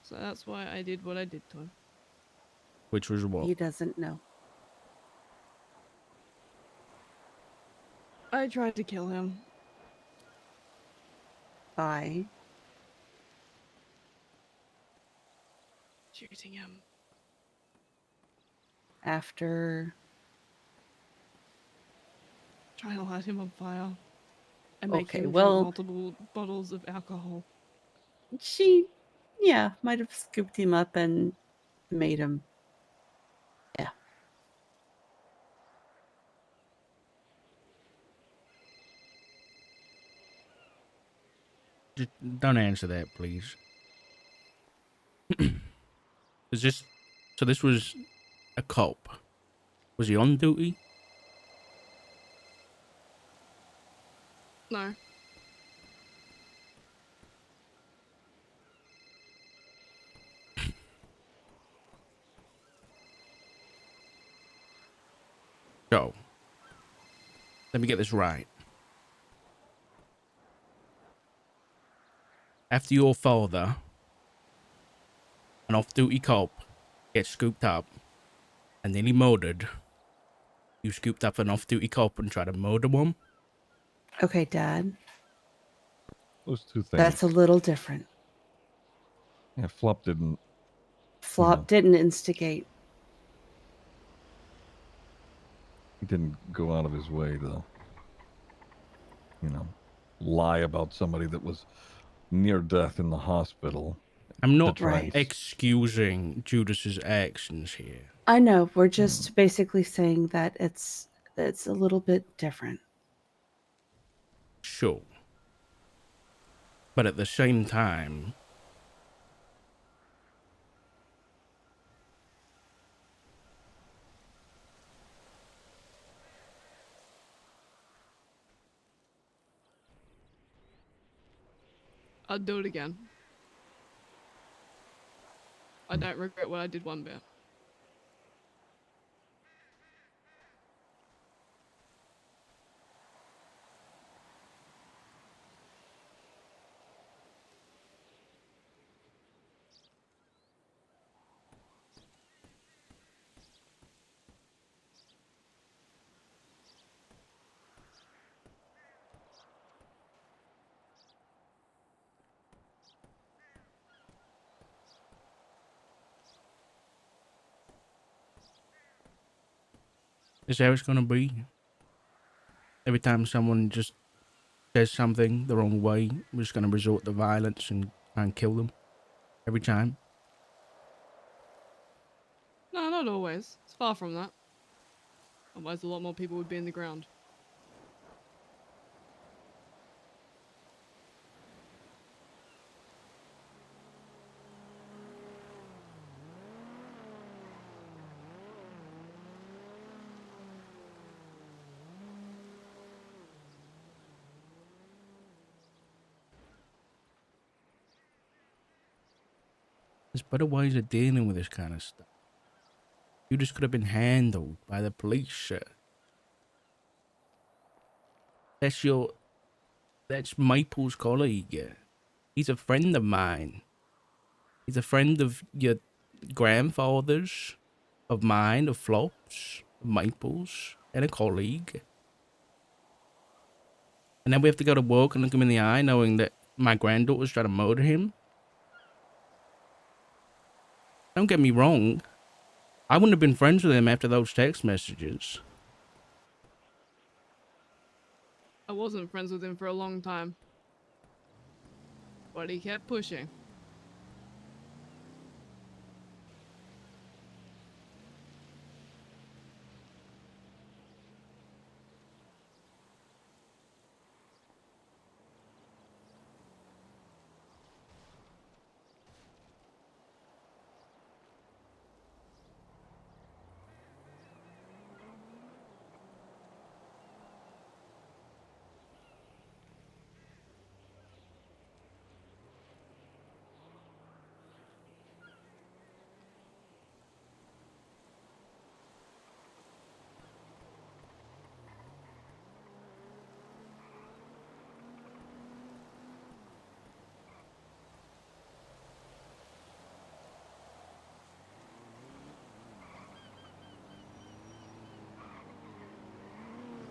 So that's why I did what I did to him. Which was what? He doesn't know. I tried to kill him. By Shooting him. after. Trying to light him on fire. And make Okay, him drink well, multiple bottles of alcohol. she, yeah, might have scooped him up and made him. Yeah. Just don't answer that, please. Is this... So this was a cop. Was he on duty? No. So, let me get this right. After your father, an off-duty cop, gets scooped up, and then he murdered, you scooped up an off-duty cop and tried to murder him? Okay, Dad. Those two things. That's a little different. Yeah, Flop didn't. Flop didn't instigate. He didn't go out of his way to, lie about somebody that was near death in the hospital. I'm not Right. excusing Judas's actions here. I know. We're just basically saying that it's a little bit different. Sure. But at the same time, I'd do it again. I don't regret what I did one bit. is that how it's going to be? Every time someone just says something the wrong way, we're just going to resort to violence and try and kill them? Every time? No, not always. It's far from that. Otherwise, a lot more people would be in the ground. There's better ways of dealing with this kind of stuff. You just could have been handled by the police, sir. That's Maple's colleague. He's a friend of mine. He's a friend of your grandfather's, of mine, of Flop's, of Maple's, and a colleague. And then we have to go to work and look him in the eye knowing that my granddaughter's trying to murder him. Don't get me wrong. I wouldn't have been friends with him after those text messages. I wasn't friends with him for a long time. But he kept pushing.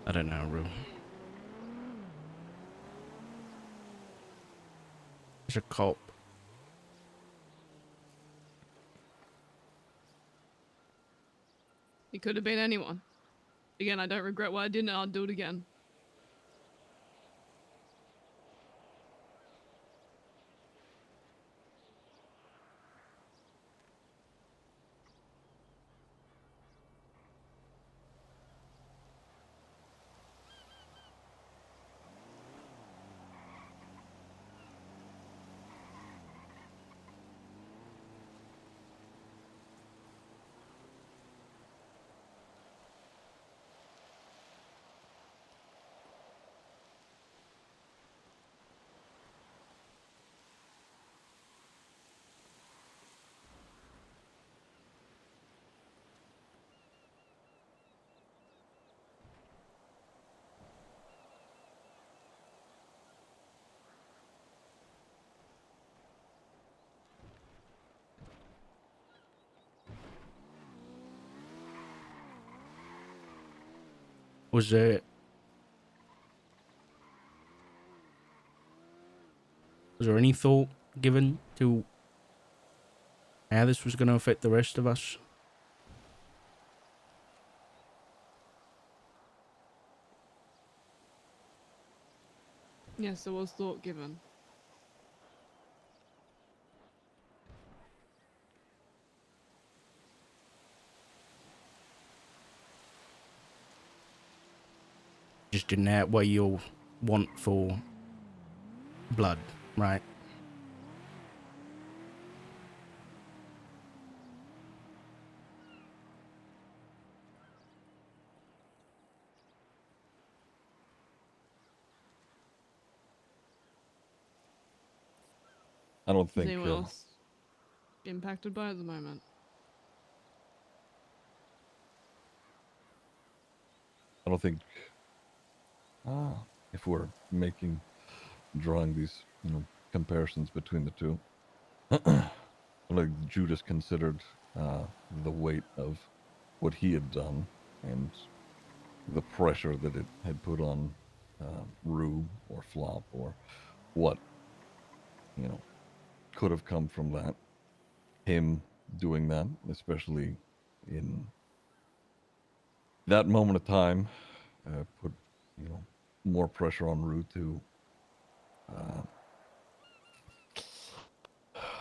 I don't know, Rue. There's a cop. It could have been anyone. Again, I don't regret what I did, and I'll do it again. Was there any thought given to how this was going to affect the rest of us? Yes, there was thought given. Just didn't outweigh your want for blood, right? I don't Is think. anyone else impacted by it at the moment? I don't think. If we're drawing these, comparisons between the two, like Judas considered the weight of what he had done and the pressure that it had put on Rue or Flop or what could have come from that. Him doing that, especially in that moment of time, put more pressure on Rue to.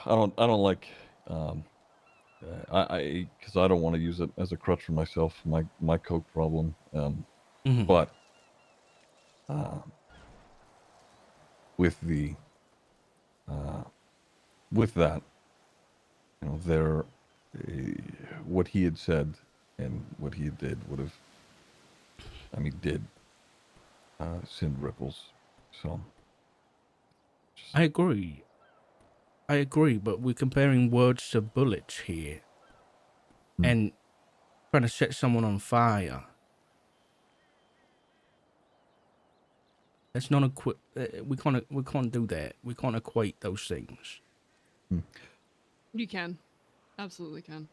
I don't like. Because I don't want to use it as a crutch for myself, my coke problem. Mm-hmm. But with the with that, there, what he had said and what he did would have, did send ripples. So I agree. But we're comparing words to bullets here. And trying to set someone on fire. That's not we can't do that. We can't equate those things. You can. Absolutely can.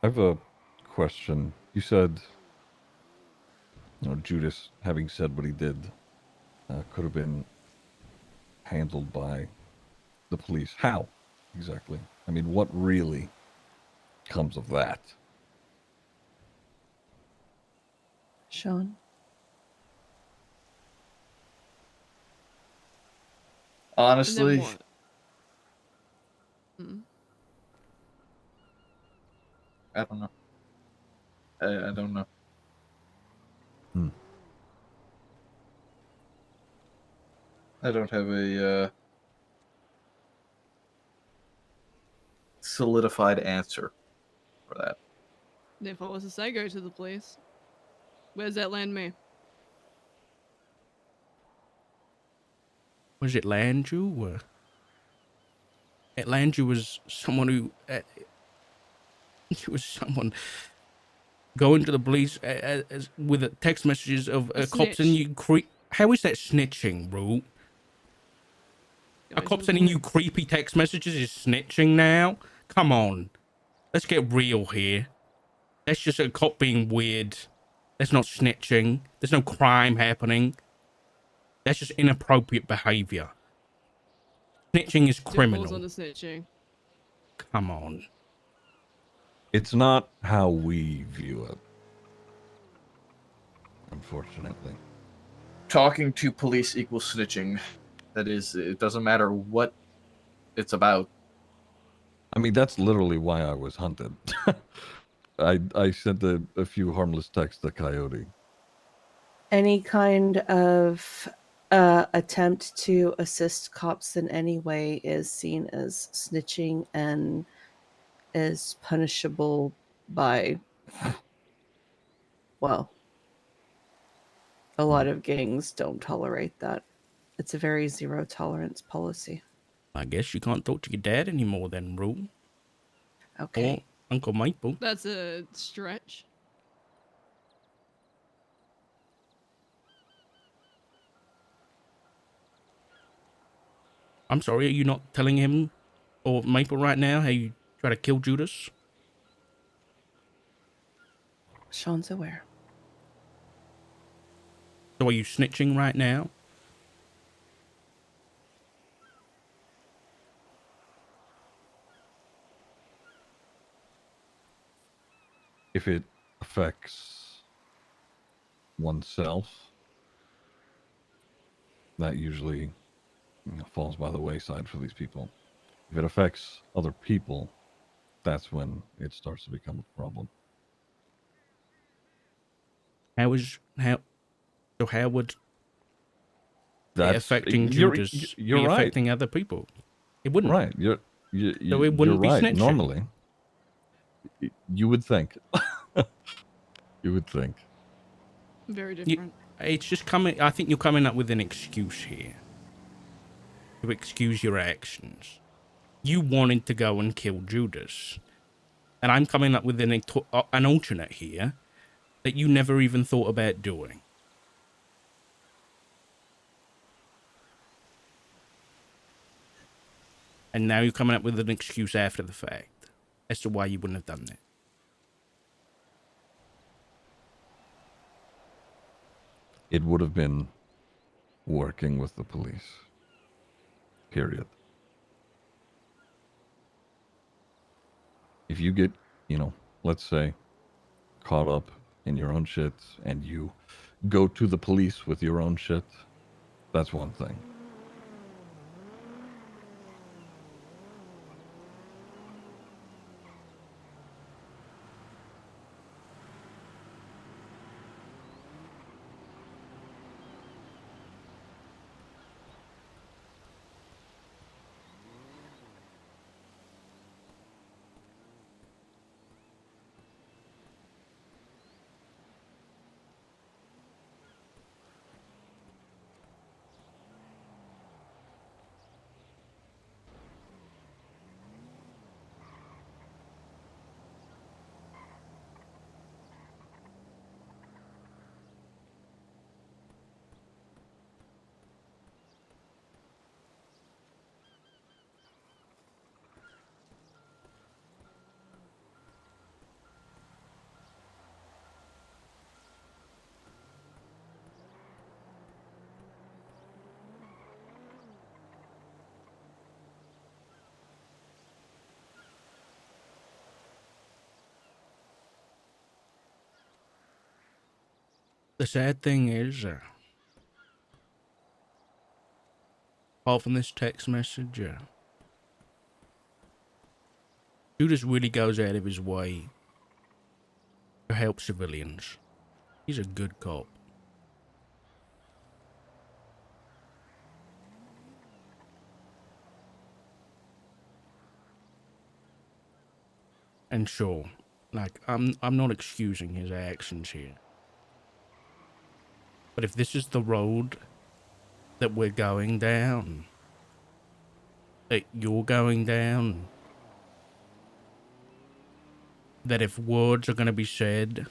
I have a question. You said, Judas, having said what he did, could have been handled by the police. How exactly? What really comes of that? Sean? And Honestly, then what? I don't know. I don't know. I don't have a solidified answer for that. If I was to say go to the police, where's that land me? Was it Landrew? Or Landrew was someone who he was someone going to the police with text messages of cops and snitch. you. How is that snitching, bro? A cop sending you creepy text messages is snitching now? Come on. Let's get real here. That's just a cop being weird. That's not snitching. There's no crime happening. That's just inappropriate behavior. Snitching is Falls criminal. under snitching. Come on. It's not how we view it, unfortunately. Talking to police equals snitching. That is, it doesn't matter what it's about. I mean, that's literally why I was hunted. I sent a few harmless texts to Coyote. Any kind of attempt to assist cops in any way is seen as snitching and is punishable by, well, a lot of gangs don't tolerate that. It's a very zero tolerance policy. I guess you can't talk to your dad anymore then, Rule. Okay. Or Uncle Maple. That's a stretch. I'm sorry, are you not telling him or Maple right now how you try to kill Judas? Sean's aware. So are you snitching right now? If it affects oneself, that usually falls by the wayside for these people. If it affects other people, that's when it starts to become a problem. How would it That's affecting Judas You're be right. affecting other people? It wouldn't. Right. So it You're wouldn't be right. snitching. Normally, you would think. You would think. Very different. It's just coming. I think you're coming up with an excuse here to excuse your actions. You wanted to go and kill Judas, and I'm coming up with an alternate here that you never even thought about doing. And now you're coming up with an excuse after the fact as to why you wouldn't have done that. It would have been working with the police. Period. If you get, let's say, caught up in your own shit and you go to the police with your own shit, that's one thing. The sad thing is, apart from this text message, Judas really goes out of his way to help civilians. He's a good cop. And sure, like, I'm not excusing his actions here. But if this is the road that we're going down, that you're going down, that if words are going to be said,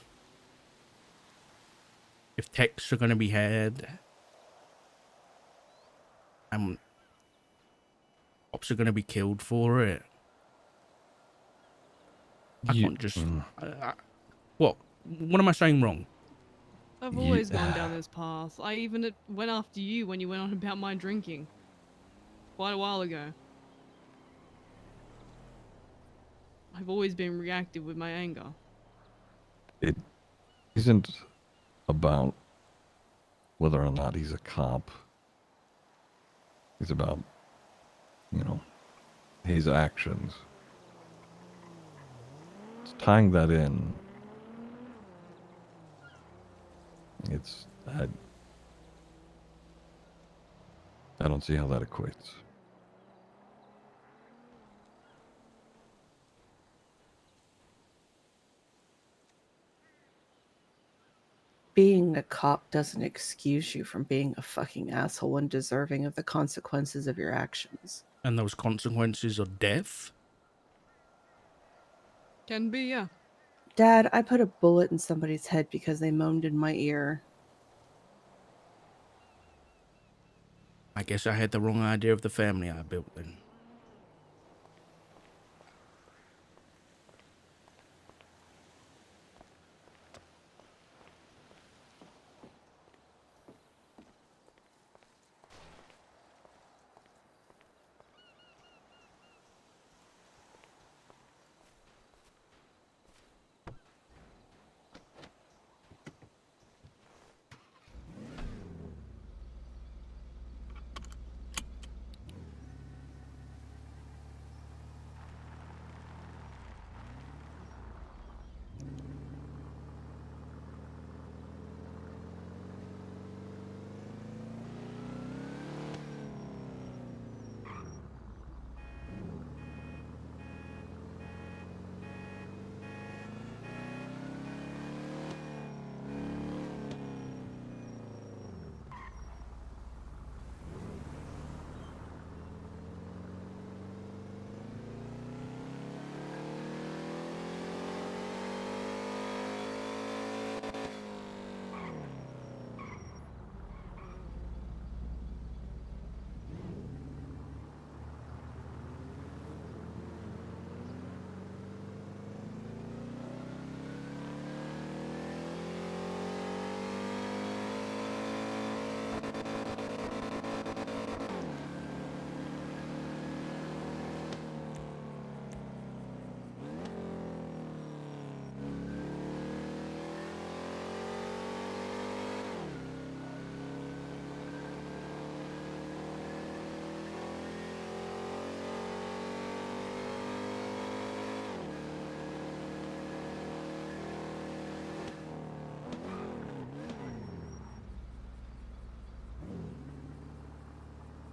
if texts are going to be had, Cops are gonna be killed for it. I Ye- can't just. mm, What? What am I saying wrong? I've Ye- always gone down this path. I even went after you when you went on about my drinking. Quite a while ago. I've always been reactive with my anger. It isn't about whether or not he's a cop. It's about, his actions. It's tying that in. It's I don't see how that equates. Being a cop doesn't excuse you from being a fucking asshole and deserving of the consequences of your actions. And those consequences are death? Can be, yeah. Dad, I put a bullet in somebody's head because they moaned in my ear. I guess I had the wrong idea of the family I built then.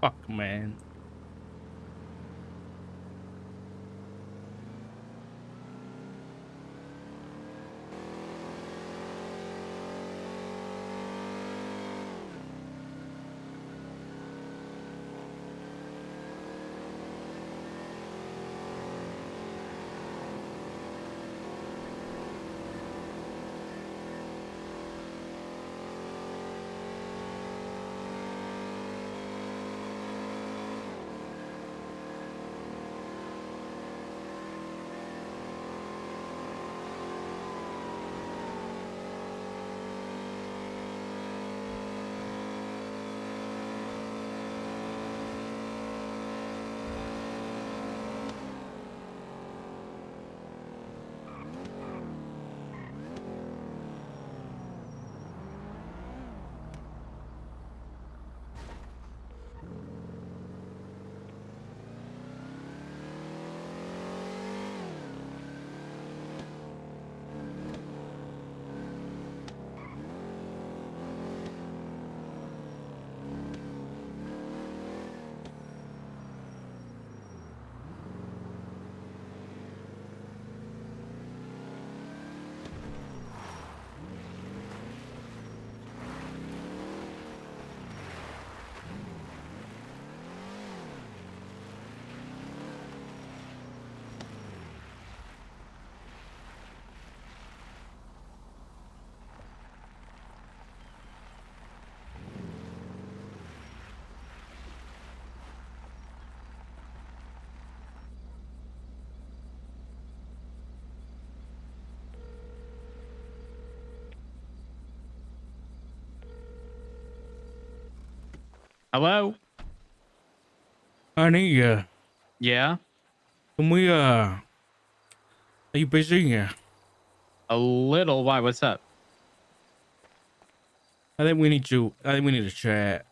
Fuck, man. Hello? Honey, Yeah? can we, are you busy? A little. Why? What's up? I think we need to chat.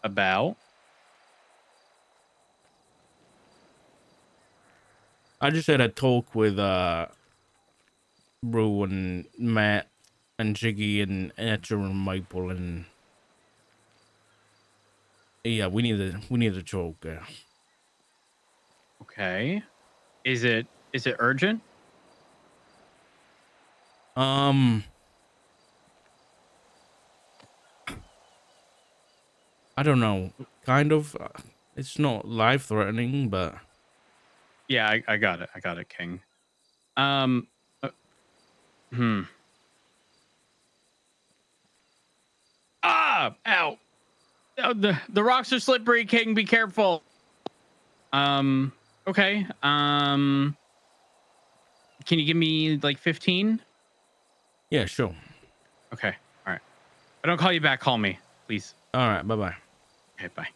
About? I just had a talk with, Rue and Matt and Jiggy and Etcher and Maple and yeah, we need to talk. Okay. Is it urgent? I don't know. Kind of. It's not life threatening, but Yeah, I got it. I got it, King. Um, uh, hmm. Ah, ow. Oh, the rocks are slippery, King. Be careful. Okay. Can you give me like 15? yeah, sure. Okay. All right. If I don't call you back, call me, please. All right, bye bye. Okay, bye.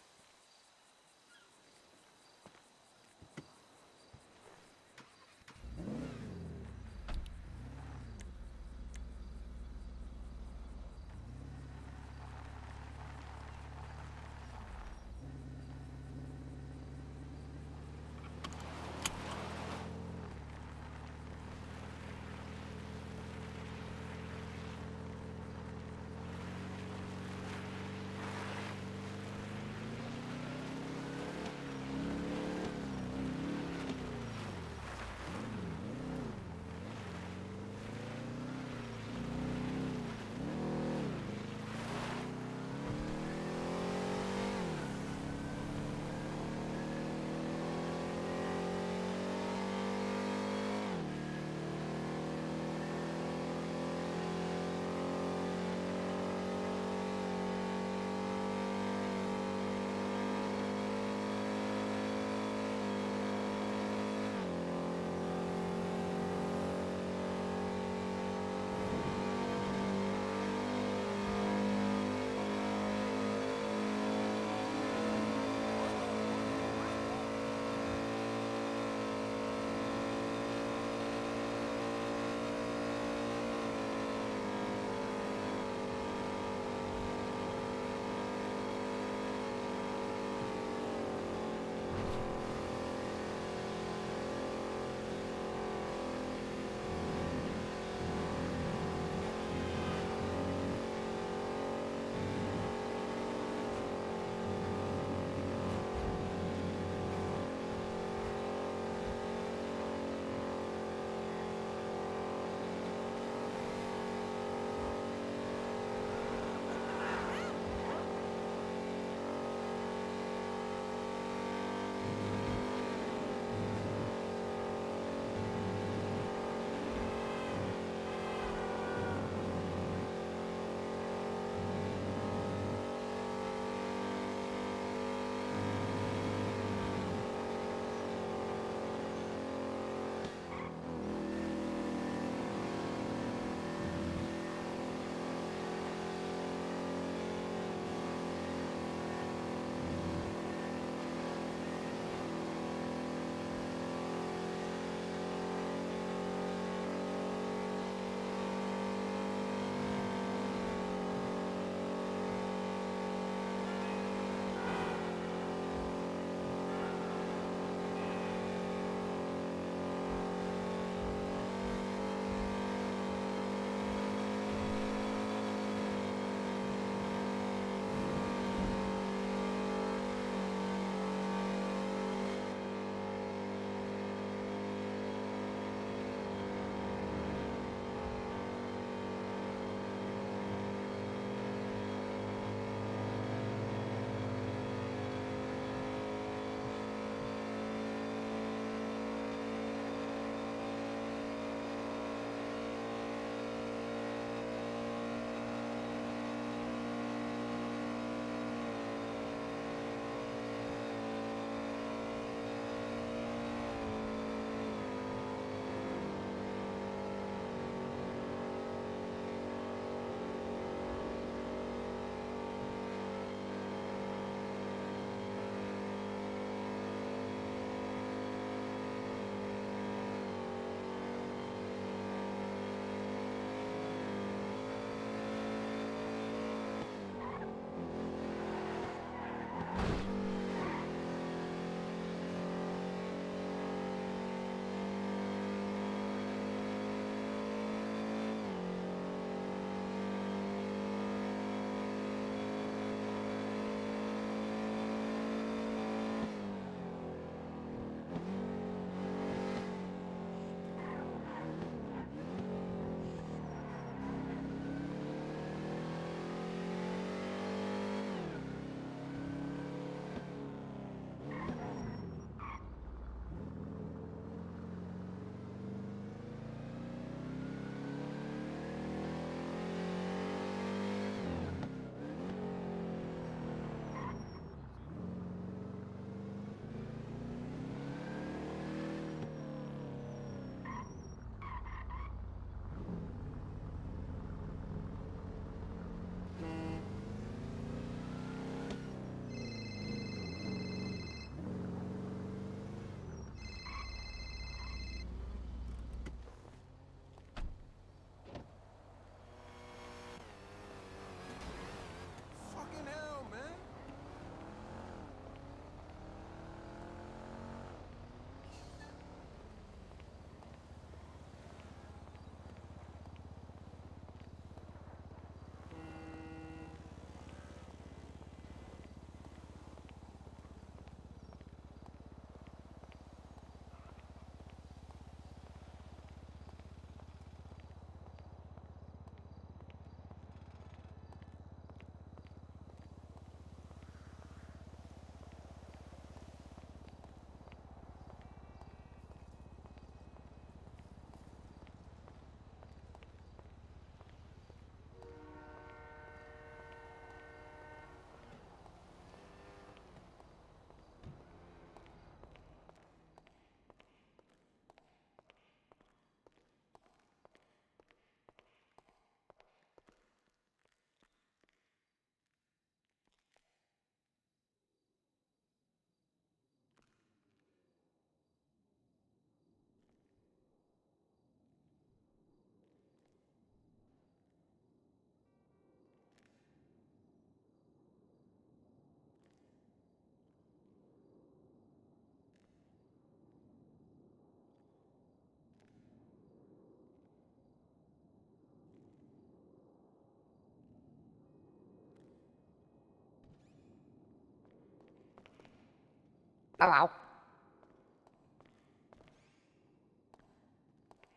Ow.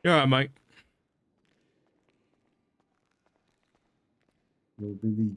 You're all right, mate. Little baby.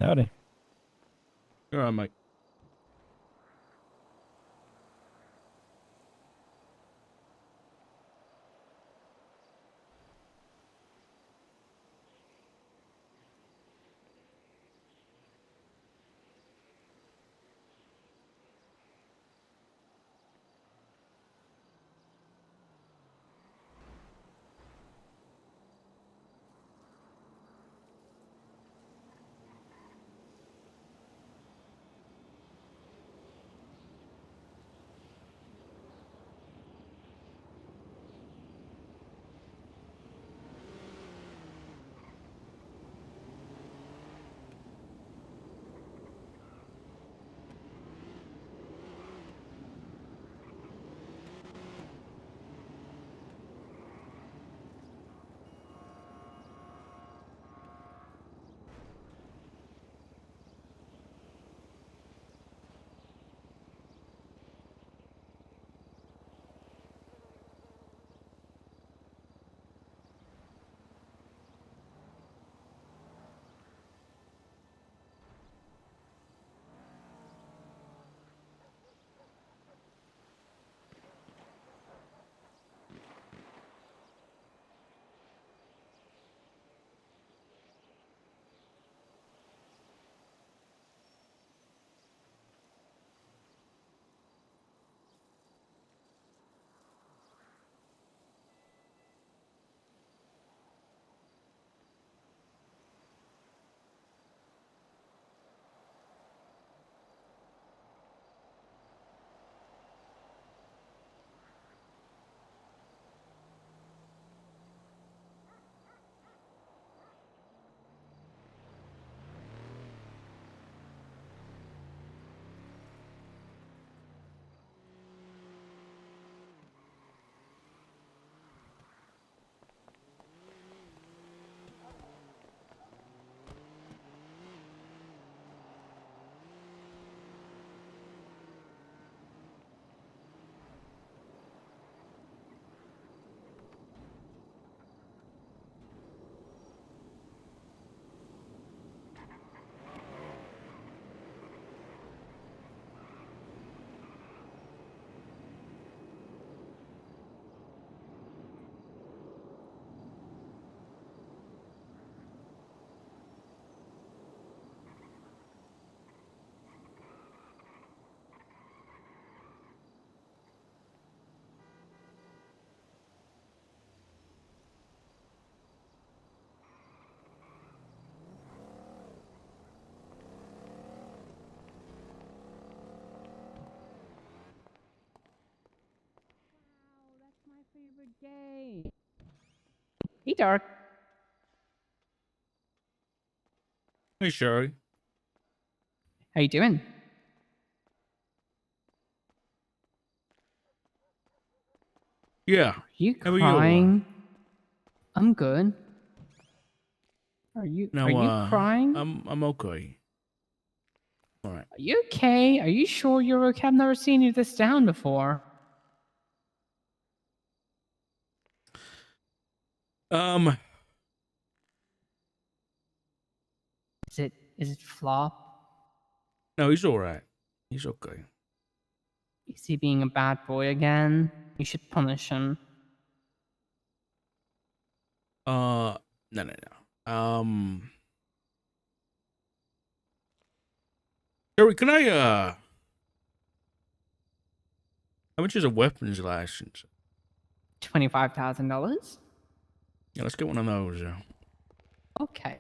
Howdy. You're all right, mate. Hey, Dark. Hey, Sherry. How you doing? Yeah. Are you How are you? crying? I'm good. Are you No, crying? I'm okay. All right. Are you okay? Are you sure you're okay? I've never seen you this down before. Um, Is it Flop? no, he's all right. He's okay. Is he being a bad boy again? You should punish him. No. Jerry, can I, how much is a weapons license? $25,000? Yeah, let's get one of those. Okay.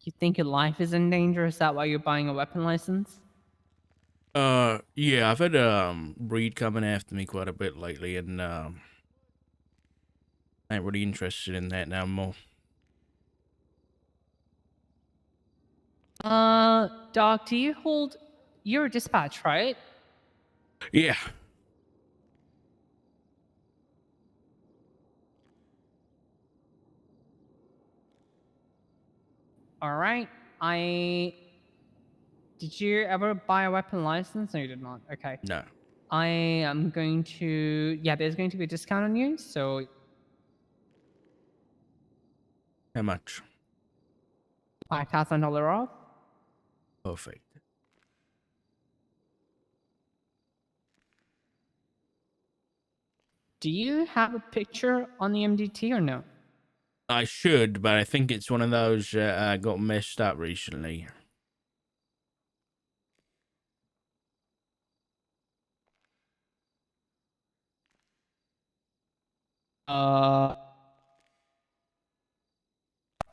You think your life is in danger? Is that why you're buying a weapon license? Yeah, I've had, Reed coming after me quite a bit lately, and, I ain't really interested in that now more. Doc, do you hold... You're a dispatch, right? Yeah. Alright. Did you ever buy a weapon license? No, you did not. Okay. No. I am going to... Yeah, there's going to be a discount on you, so How much? $5,000 off. Perfect. Do you have a picture on the MDT or no? I should, but I think it's one of those got messed up recently.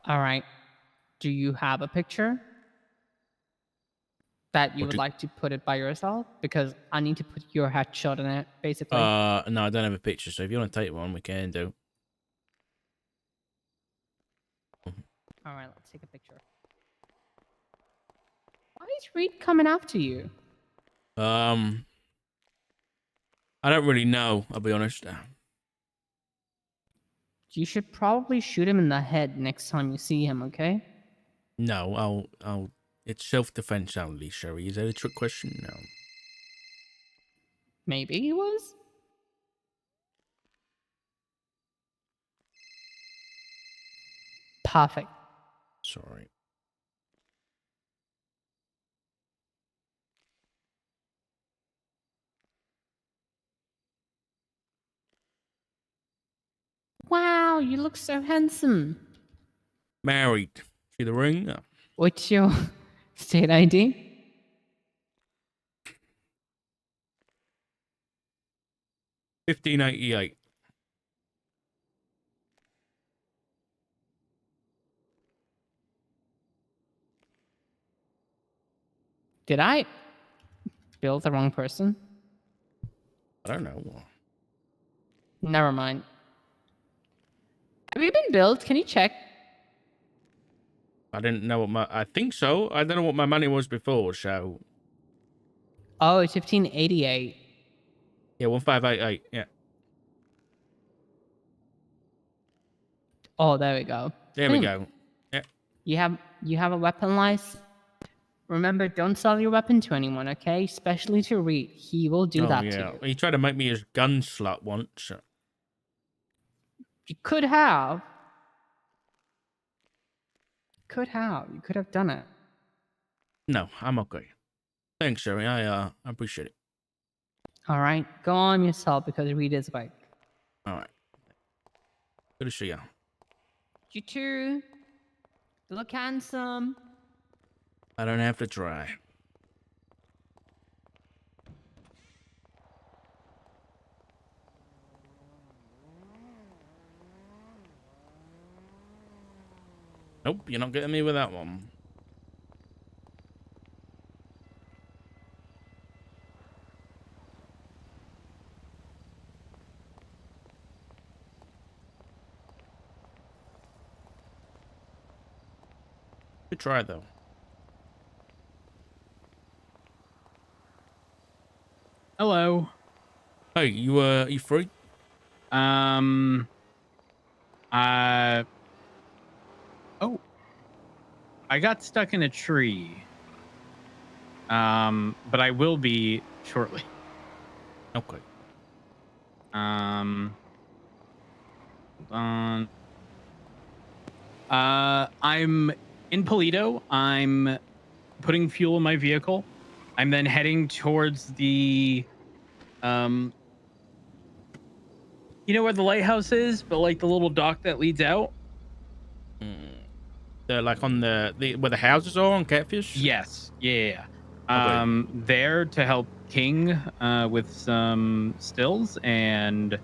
Alright. Do you have a picture that you What would do- like to put it by yourself? Because I need to put your headshot in it, basically. No, I don't have a picture, so if you want to take one, we can do. Alright, let's take a picture. Why is Reed coming after you? I don't really know, I'll be honest. You should probably shoot him in the head next time you see him, okay? No, it's self-defense only, Sherry. Is that a trick question? No. Maybe he was? Perfect. Sorry. Wow, you look so handsome. Married. See the ring? No. What's your state ID? 1588. Did I bill the wrong person? I don't know. Never mind. Have you been billed? Can you check? I didn't know what my... I think so. I don't know what my money was before, so... Oh, it's 1588. Yeah, 1588. Yeah. Oh, there we go. There we go. Yeah. You have a weapon license? Remember, don't sell your weapon to anyone, okay? Especially to Reed. He will do that to you. He tried to make me his gun slut once. You could have. You could have done it. No, I'm okay. Thanks, Sherry. I appreciate it. All right, go on yourself because Reed is awake. All right. Good to see you. You too. You look handsome. I don't have to try. Nope, you're not getting me with that one. Good try, though. Hello. Hey, you free? I'm Oh, I got stuck in a tree. But I will be shortly. Okay. Hold on. I'm in Polito. I'm putting fuel in my vehicle. I'm then heading towards the you know where the lighthouse is, but like the little dock that leads out. They're like on the where the houses are on Catfish. Yes. Yeah. Okay. There to help King with some stills, and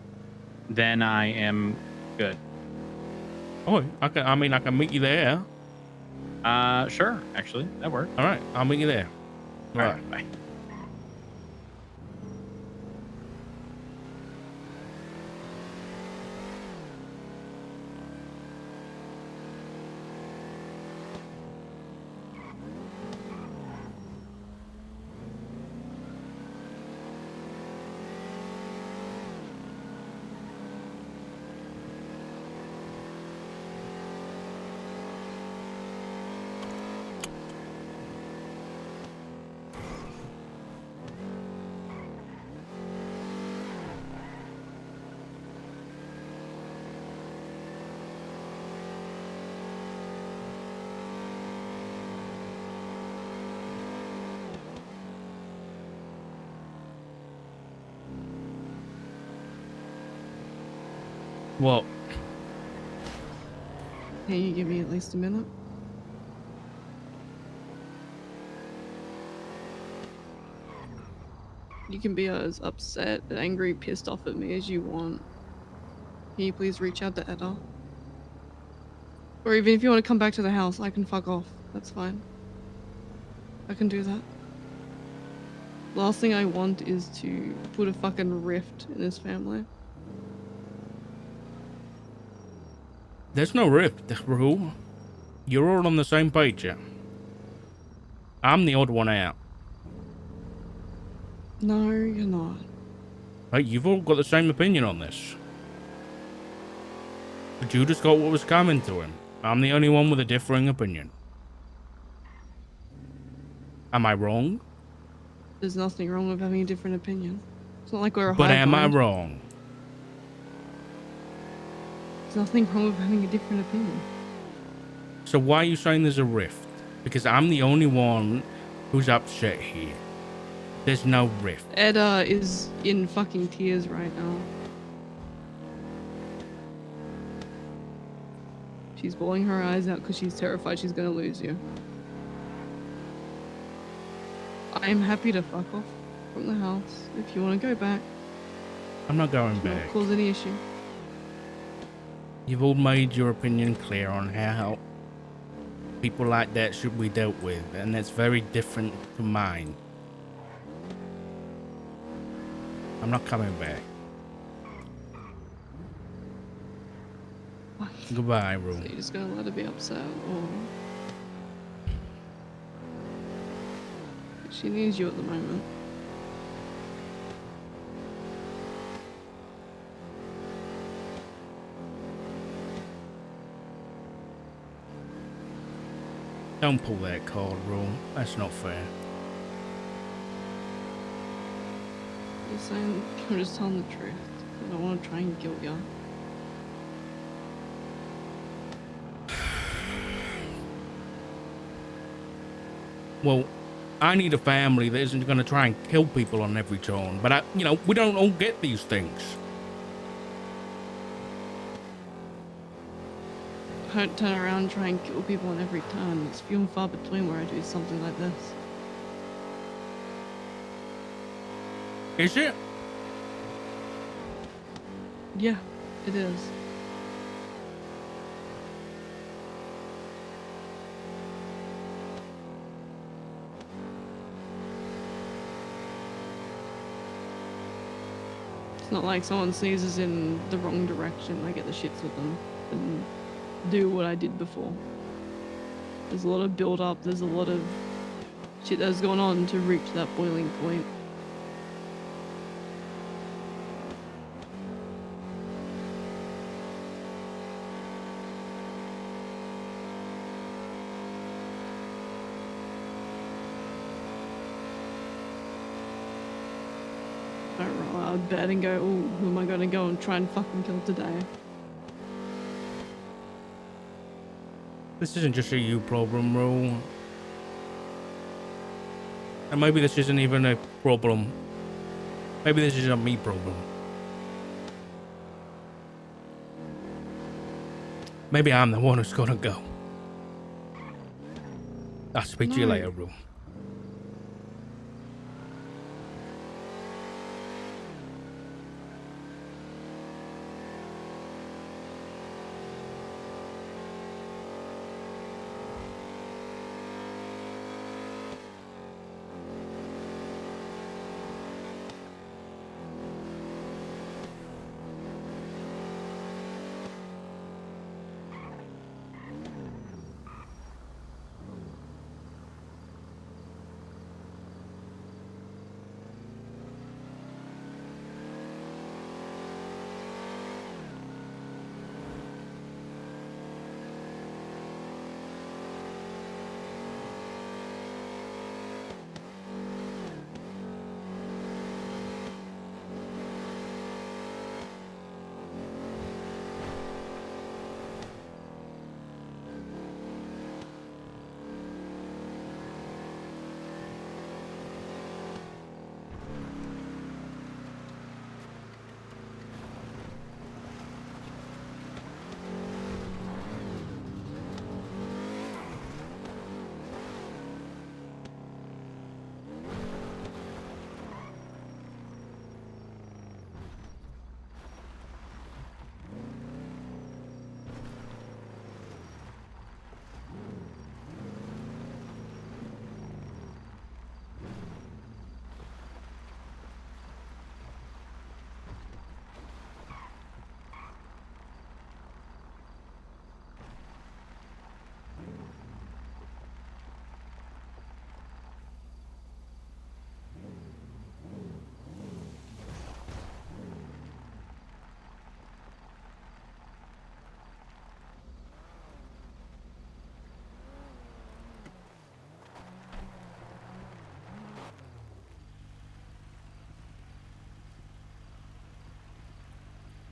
then I am good. Oh, I mean, I can meet you there. Sure. Actually, that works. All right, I'll meet you there. All right. Bye. Well, Can you give me at least a minute? You can be as upset, angry, pissed off at me as you want. Can you please reach out to Edda? Or even if you want to come back to the house, I can fuck off. That's fine. I can do that. Last thing I want is to put a fucking rift in this family. there's no rift, Rule. You're all on the same page here. I'm the odd one out. No, you're not. Hey, you've all got the same opinion on this. Judas got what was coming to him. I'm the only one with a differing opinion. Am I wrong? There's nothing wrong with having a different opinion. It's not like we're a But hive am I mind. wrong? There's nothing wrong with having a different opinion. So why are you saying there's a rift? Because I'm the only one who's upset here. There's no rift. Edda is in fucking tears right now. She's bawling her eyes out because she's terrified she's gonna lose you. I'm happy to fuck off from the house if you want to go back. I'm not going Not back. cause any issue. You've all made your opinion clear on how people like that should be dealt with, and that's very different to mine. I'm not coming back. What? Goodbye, So Rule. you're just gonna let her be upset, or she needs you at the moment. Don't pull that card, Rule. That's not fair. You're saying I'm just telling the truth. I don't want to try and guilt you. Well, I need a family that isn't going to try and kill people on every turn. But we don't all get these things. I don't turn around and try and kill people on every turn. It's few and far between where I do something like this. Is it? Yeah, it is. It's not like someone sneezes in the wrong direction. I get the shits with them and do what I did before. There's a lot of build up, there's a lot of shit that's going on to reach that boiling point. don't roll out of bed and go, oh, who am I going to go and try and fucking kill today? This isn't just a you problem, Rule. And maybe this isn't even a problem. Maybe this is a me problem. Maybe I'm the one who's gotta go. I'll speak to you No. later, Rule.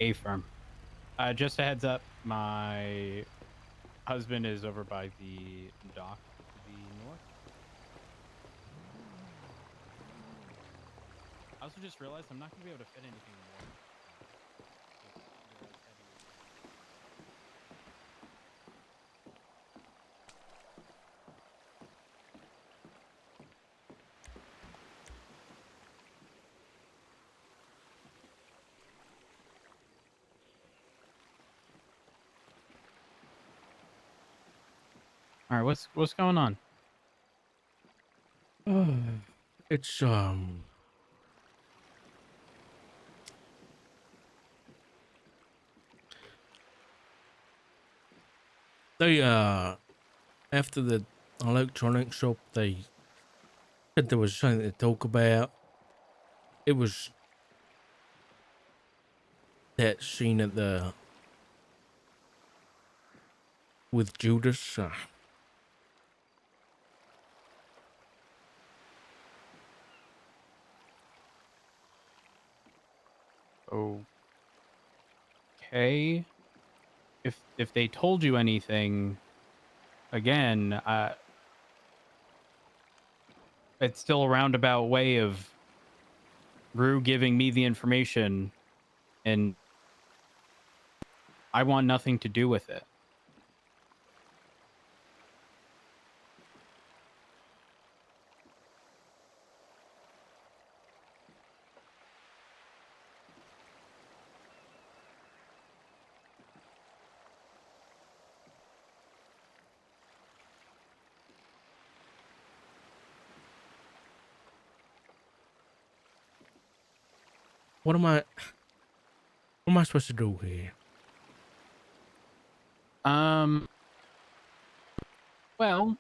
A firm. Just a heads up, my husband is over by the dock to the north. I also just realized I'm not going to be able to fit anything more. All right, what's going on? It's they after the electronics shop, they said there was something to talk about. It was that scene at the with Judas. Okay. If they told you anything, again, it's still a roundabout way of Rue giving me the information, and I want nothing to do with it. What am I supposed to do here? Well,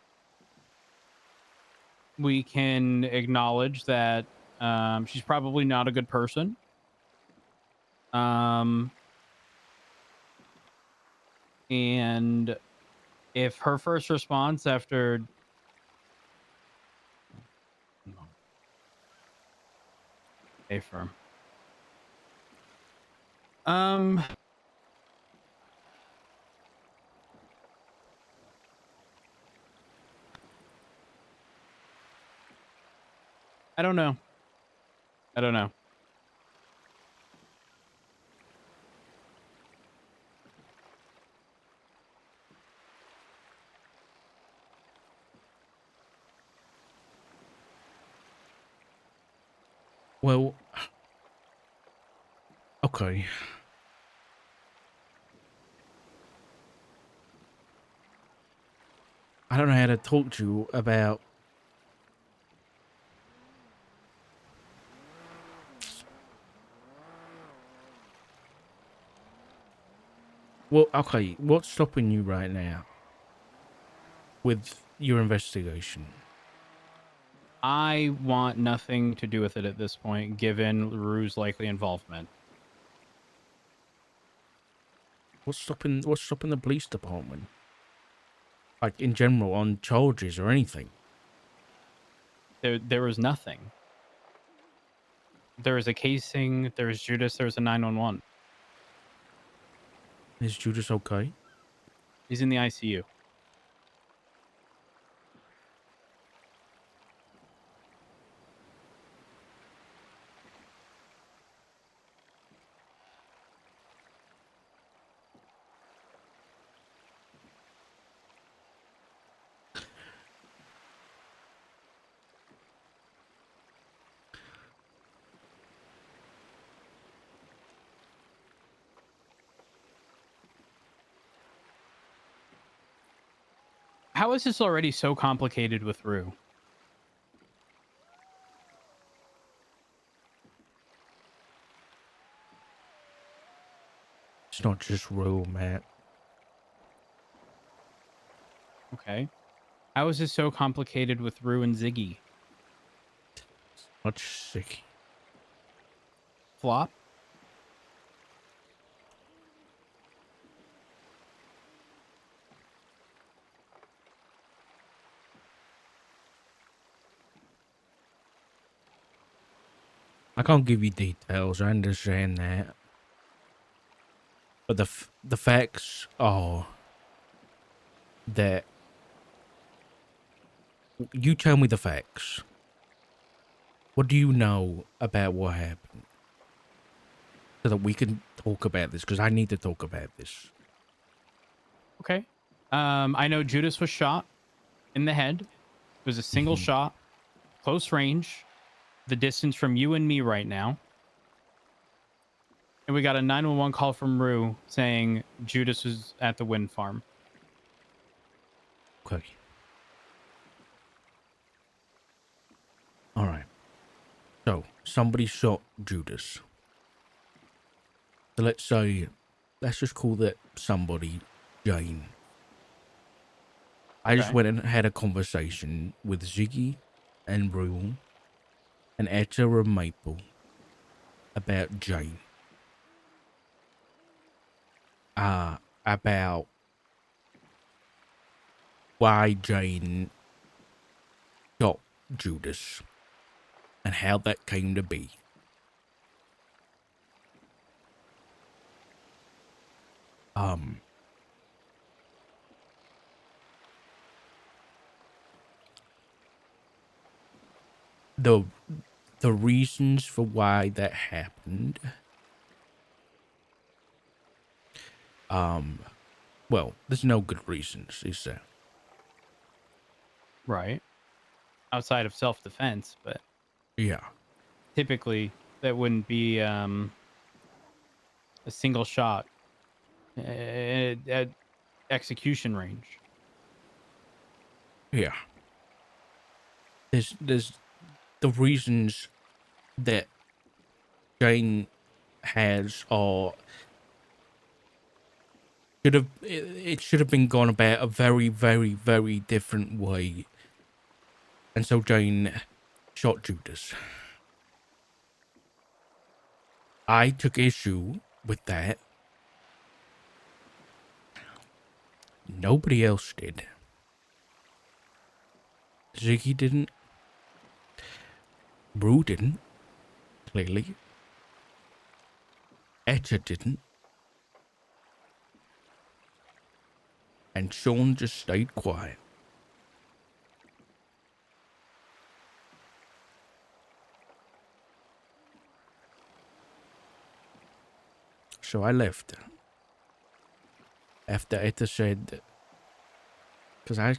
we can acknowledge that she's probably not a good person. And if her first response after A firm. Um, I don't know. I don't know. Well, okay. I don't know how to talk to you about. Well, okay. What's stopping you right now with your investigation? I want nothing to do with it at this point, given Rue's likely involvement. What's stopping the police department? Like in general on charges or anything? There was nothing. There was a casing. There was Judas. There was a 911. Is Judas okay? He's in the ICU. How is this already so complicated with Rue? It's not just Rue, Matt. Okay. How is this so complicated with Rue and Ziggy? Much sick. Flop? I can't give you details. I understand that, but the facts are that you tell me the facts. What do you know about what happened, so that we can talk about this? Because I need to talk about this. Okay. I know Judas was shot in the head. It was a single Mhm. shot, close range, the distance from you and me right now. And we got a 911 call from Rue saying Judas was at the wind farm. Okay. All right. So somebody shot Judas. So let's just call that somebody Jane. I just Okay. went and had a conversation with Ziggy and Rule and Etta and Maple about Jane. About why Jane shot Judas and how that came to be. The the reasons for why that happened. Well, there's no good reasons, is there? Right. Outside of self-defense, but Yeah. typically that wouldn't be a single shot at execution range. Yeah. There's the reasons that Jane has or it should have been gone about a very, very, very different way. And so Jane shot Judas. I took issue with that. Nobody else did. Ziggy didn't. Brew didn't, clearly. Etta didn't. And Sean just stayed quiet. So I left after Etta said, because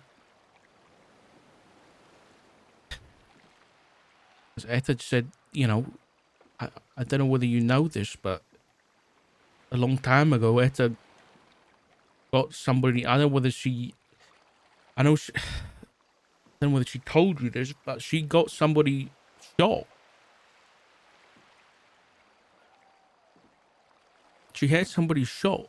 Etta said, you know, I don't know whether you know this, but a long time ago, Etta got somebody, I don't know whether she, I know she, I don't know whether she told you this, but she got somebody shot. She had somebody shot.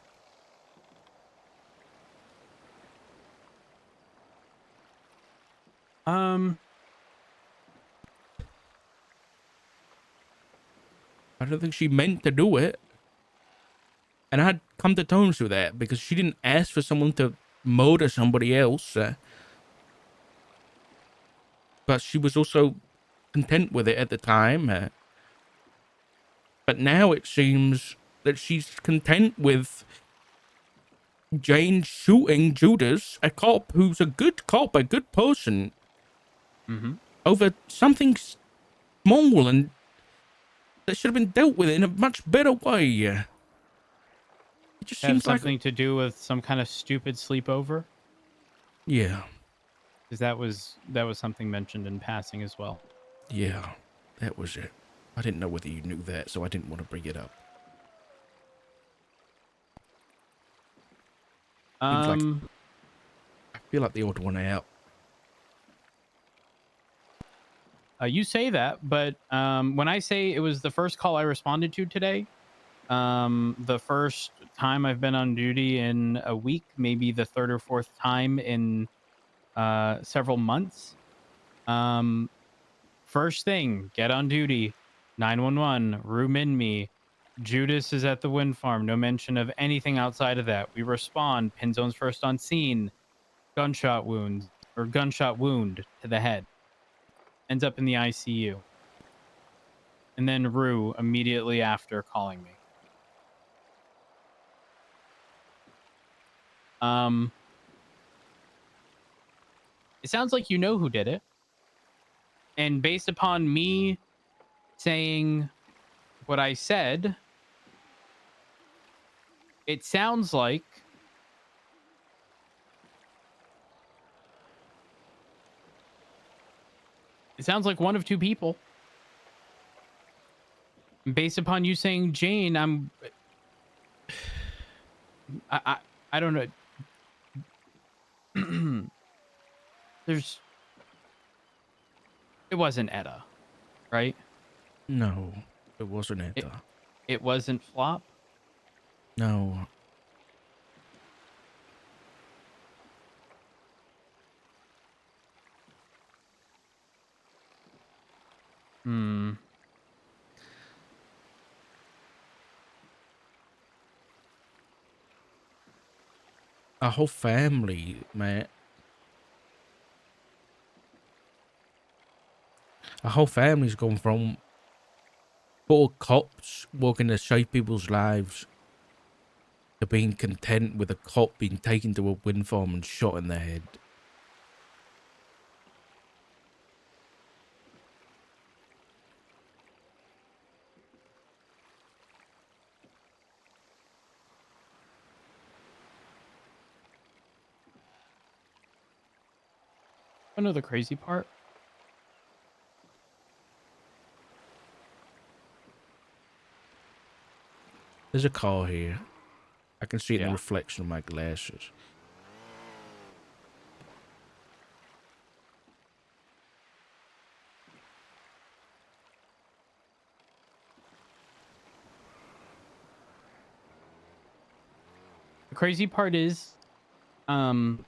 I don't think she meant to do it. And I had come to terms with that because she didn't ask for someone to murder somebody else. But she was also content with it at the time. But now it seems that she's content with Jane shooting Judas, a cop who's a good cop, a good person, over something small and that should have been dealt with in a much better way. It just Have seems like, something to do with some kind of stupid sleepover? yeah, Because that was something mentioned in passing as well. yeah, that was it. I didn't know whether you knew that, so I didn't want to bring it up. Seems like I feel like the odd one out. You say that, but when I say it was the first call I responded to today, the first time I've been on duty in a week, maybe the third or fourth time in several months. First thing, get on duty, 911, room in me. Judas is at the wind farm. No mention of anything outside of that. We respond. Pinzone's first on scene. Gunshot wound to the head. Ends up in the ICU. And then Rue immediately after calling me. It sounds like you know who did it. And based upon me saying what I said, it sounds like one of two people. Based upon you saying Jane, I don't know. It wasn't Etta, right? No, it wasn't Etta. It wasn't Flop. No. Our whole family, man. Our whole family's gone from 4 cops working to save people's lives to being content with a cop being taken to a wind farm and shot in the head. I know the crazy part. There's a car here. I can see it in the Yeah. reflection of my glasses. The crazy part is, from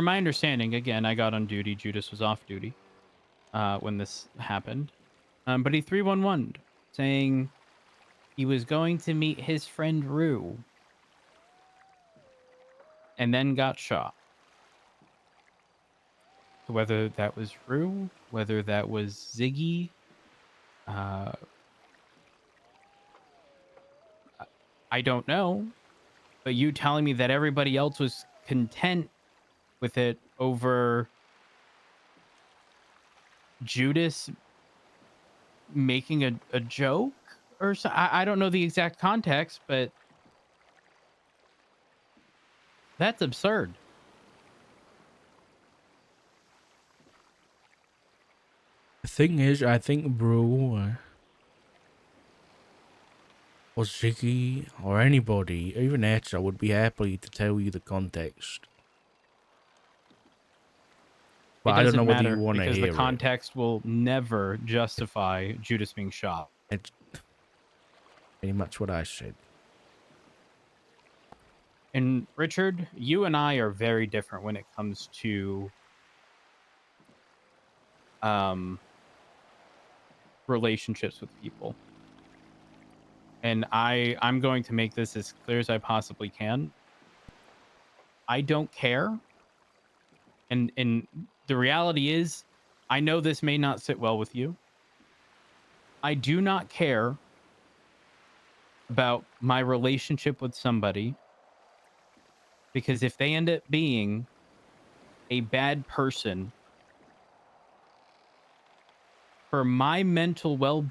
my understanding, again, I got on duty. Judas was off duty when this happened. But he 311'd saying he was going to meet his friend Rue and then got shot. Whether that was Rue, whether that was Ziggy, I don't know. But you telling me that everybody else was content with it over Judas making a joke or so, I don't know the exact context, but that's absurd. The thing is, I think Brew or Ziggy or anybody, even Etta, would be happy to tell you the context. But It I don't know doesn't whether you matter want to because the hear it. context will never justify Judas being shot. It's pretty much what I said. And Richard, you and I are very different when it comes to relationships with people. And I'm going to make this as clear as I possibly can. I don't care. And the reality is, I know this may not sit well with you. I do not care about my relationship with somebody because if they end up being a bad person, for my mental well-being,